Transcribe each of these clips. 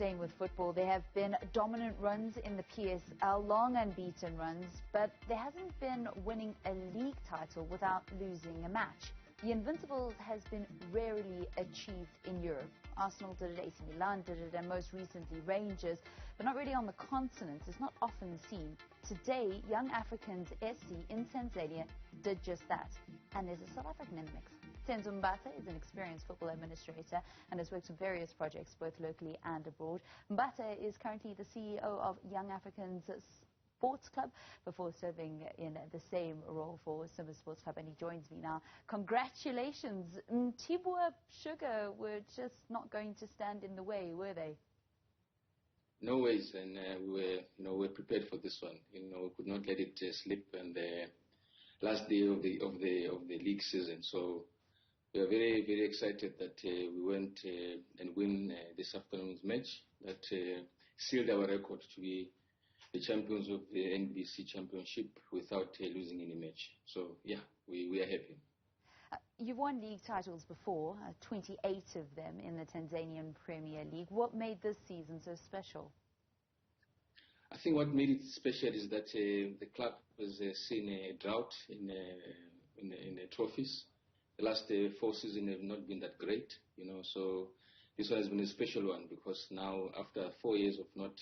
Staying with football, there have been dominant runs in the PSL, long unbeaten runs, but there hasn't been winning a league title without losing a match. The Invincibles has been rarely achieved in Europe. Arsenal did it, AC Milan did it, and most recently Rangers, but not really on the continent. It's not often seen. Today, Young Africans SC in Tanzania did just that. And there's a South African in the mix. Senzo Mbatha is an experienced football administrator and has worked on various projects both locally and abroad. Mbatha is currently the CEO of Young Africans Sports Club before serving in the same role for Simba Sports Club, and he joins me now. Congratulations. Mtibwa Sugar were just not going to stand in the way, were they? No ways, and we were prepared for this one. We could not let it slip on the last day of the league season. So we are very, very excited that we went and win this afternoon's match that sealed our record to be the champions of the NBC Championship without losing any match. So yeah, we are happy. You've won league titles before, 28 of them in the Tanzanian Premier League. What made this season so special? I think what made it special is that the club has seen a drought in the trophies. The last 4 seasons have not been that great, so this one has been a special one because now after 4 years of not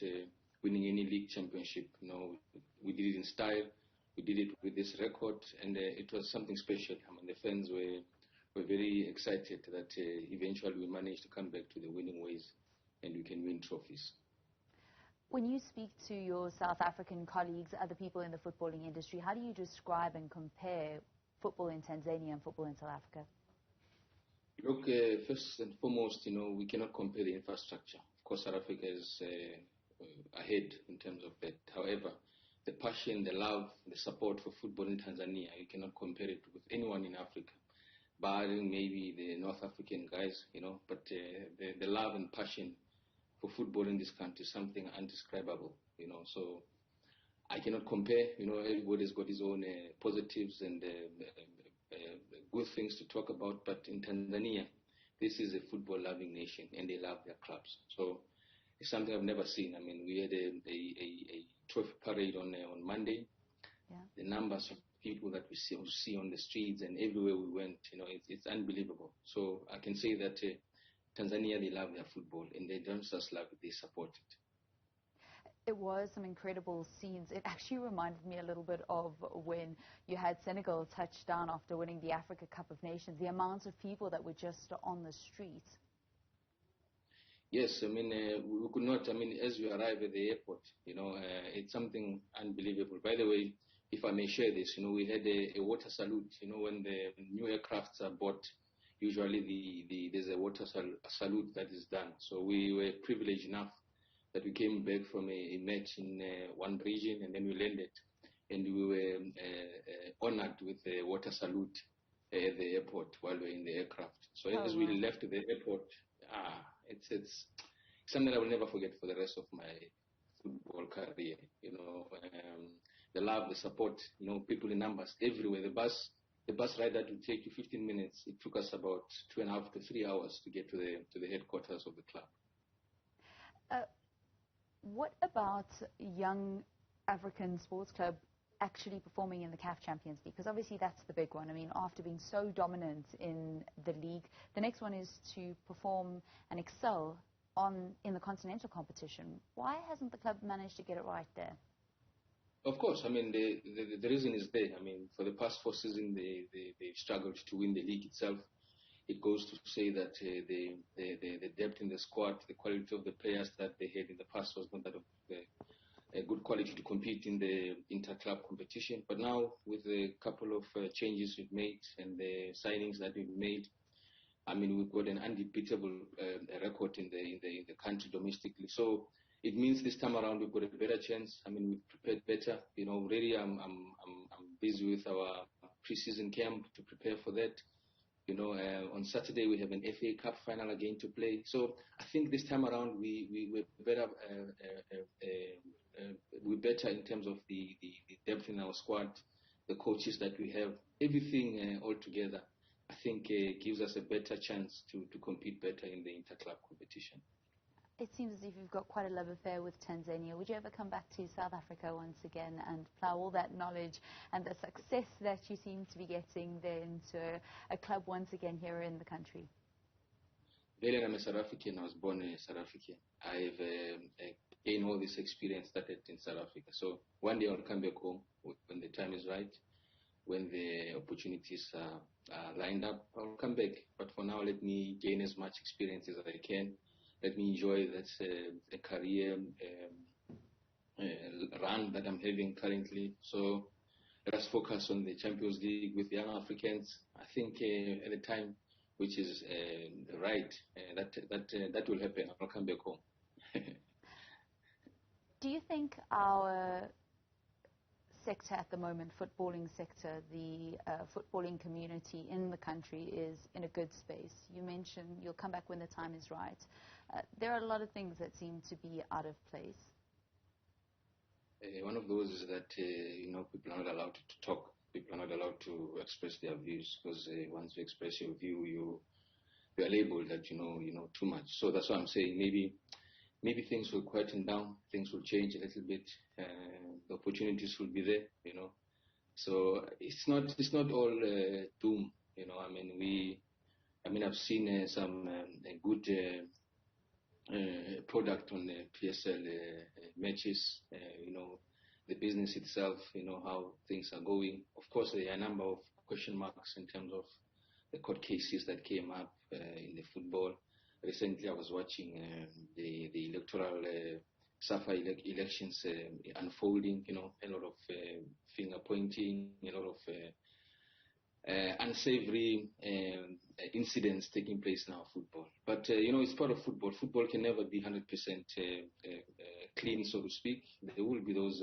winning any league championship, we did it in style. We did it with this record, and it was something special. I mean, the fans were very excited that eventually we managed to come back to the winning ways and we can win trophies. When you speak to your South African colleagues, other people in the footballing industry, how do you describe and compare football in Tanzania and football in South Africa? Look, first and foremost, we cannot compare the infrastructure. Of course, South Africa is ahead in terms of that. However, the passion, the love, the support for football in Tanzania, you cannot compare it with anyone in Africa, barring maybe the North African guys, but the love and passion for football in this country is something undescribable, so I cannot compare. Everybody's got his own positives and good things to talk about, but in Tanzania, this is a football-loving nation, and they love their clubs. So it's something I've never seen. I mean, we had a trophy parade on Monday. Yeah. The numbers of people that we see on the streets and everywhere we went, it's unbelievable. So I can say that Tanzania, they love their football, and they don't just love it, they support it. It was some incredible scenes. It actually reminded me a little bit of when you had Senegal touch down after winning the Africa Cup of Nations, the amount of people that were just on the streets. Yes, I mean, we could not, as we arrive at the airport, it's something unbelievable. By the way, if I may share this, we had a water salute, when the new aircrafts are bought, usually there's a water salute that is done. So we were privileged enough that we came back from a match in one region, and then we landed, and we were honored with a water salute at the airport while we were in the aircraft. So as we left the airport, it's something I will never forget for the rest of my football career. The love, the support, people in numbers everywhere. The bus ride that would take you 15 minutes, it took us about 2.5 to 3 hours to get to the headquarters of the club. What about Young African Sports Club actually performing in the CAF Champions League? Because obviously that's the big one. I mean, after being so dominant in the league, the next one is to perform and excel in the continental competition. Why hasn't the club managed to get it right there? Of course, I mean, the reason is there. I mean, for the past 4 seasons, they've struggled to win the league itself. It goes to say that the depth in the squad, the quality of the players that they had in the past was not that of a good quality to compete in the inter-club competition. But now, with a couple of changes we've made and the signings that we've made, I mean, we've got an unbeatable record in the country domestically. So it means this time around we've got a better chance. I mean, we've prepared better. Already I'm busy with our pre-season camp to prepare for that. On Saturday we have an FA Cup final again to play. So I think this time around we're better in terms of the depth in our squad, the coaches that we have, everything all together. I think gives us a better chance to compete better in the inter-club competition. It seems as if you've got quite a love affair with Tanzania. Would you ever come back to South Africa once again and plough all that knowledge and the success that you seem to be getting there into a club once again here in the country? Really, I'm a South African. I was born in South Africa. I've gained all this experience started in South Africa. So one day I'll come back home when the time is right, when the opportunities are lined up. I'll come back. But for now, let me gain as much experience as I can. Let me enjoy that a career run that I'm having currently. So let us focus on the Champions League with young Africans. I think at the time which is right, that will happen. I'll come back home. Do you think our sector at the moment, footballing sector, the footballing community in the country is in a good space? You mentioned you'll come back when the time is right. There are a lot of things that seem to be out of place. One of those is that people are not allowed to talk. People are not allowed to express their views, because once you express your view, you are labeled that you know too much. So that's why I'm saying maybe things will quieten down, things will change a little bit, the opportunities will be there, So it's not all doom, I've seen some good product on the PSL matches, the business itself, how things are going. Of course, there are a number of question marks in terms of the court cases that came up in the football. Recently, I was watching the electoral SAFA elections unfolding, a lot of finger pointing, a lot of unsavory incidents taking place in our football. But, it's part of football. Football can never be 100% clean, so to speak. There will be those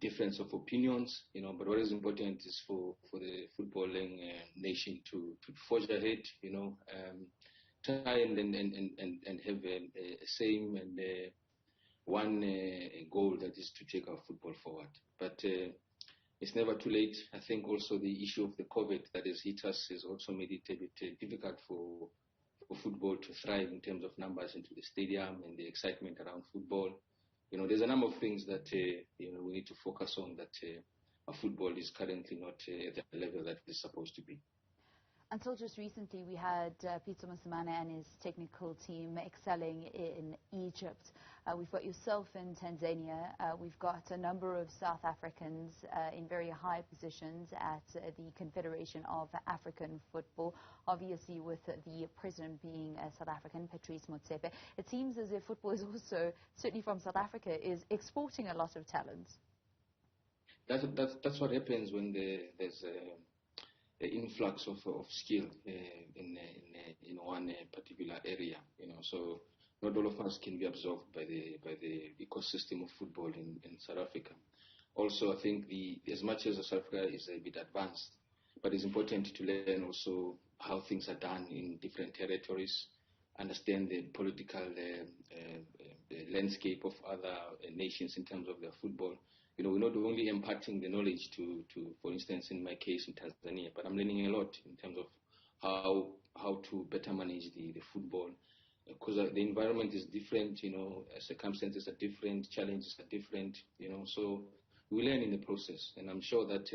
difference of opinions, but what is important is for the footballing nation to forge ahead, try and have a same and one goal, that is to take our football forward. But it's never too late. I think also the issue of the COVID that has hit us has also made it a bit difficult for football to thrive in terms of numbers into the stadium and the excitement around football. There's a number of things that we need to focus on, that our football is currently not at the level that it's supposed to be. Until just recently, we had Peter Musimane and his technical team excelling in Egypt. We've got yourself in Tanzania. We've got a number of South Africans in very high positions at the Confederation of African Football, obviously with the president being South African, Patrice Motsepe. It seems as if football is also, certainly from South Africa, is exporting a lot of talent. That's what happens when there's the influx of skill in one particular area, So not all of us can be absorbed by the ecosystem of football in South Africa. Also, I think as much as South Africa is a bit advanced, but it's important to learn also how things are done in different territories, understand the political landscape of other nations in terms of their football. We're not only imparting the knowledge to, for instance, in my case in Tanzania, but I'm learning a lot in terms of how to better manage the football, because the environment is different, circumstances are different, challenges are different, so we learn in the process. And I'm sure that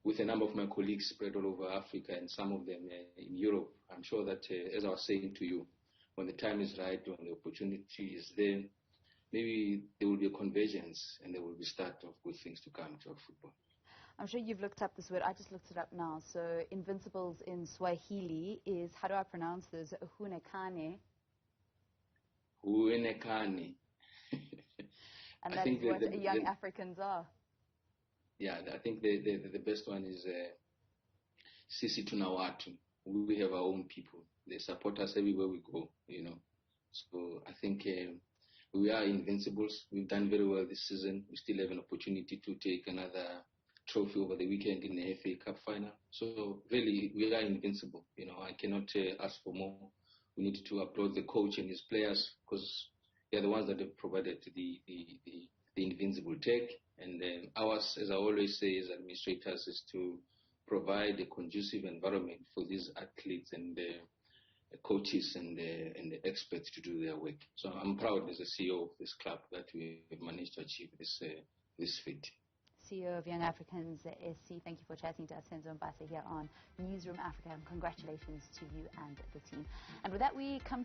with a number of my colleagues spread all over Africa and some of them in Europe, I'm sure that, as I was saying to you, when the time is right, when the opportunity is there, maybe there will be a convergence and there will be start of good things to come to our football. I'm sure you've looked up this word. I just looked it up now. So Invincibles in Swahili is, how do I pronounce this? Hunekane. Hunekane. And that's what young Africans are. Yeah, I think the best one is Sisi Tunawatu. We have our own people. They support us everywhere we go, So I think we are invincibles. We've done very well this season. We still have an opportunity to take another trophy over the weekend in the FA Cup final. So really, we are invincible. I cannot ask for more. We need to applaud the coach and his players, because they're the ones that have provided the invincible tech. And ours, as I always say, as administrators, is to provide a conducive environment for these athletes and coaches and the experts to do their work. So I'm proud as a CEO of this club that we have managed to achieve this feat. CEO of Young Africans SC, thank you for chatting to us, Senzo Mbatha, here on Newzroom Afrika, and congratulations to you and the team. And with that, we come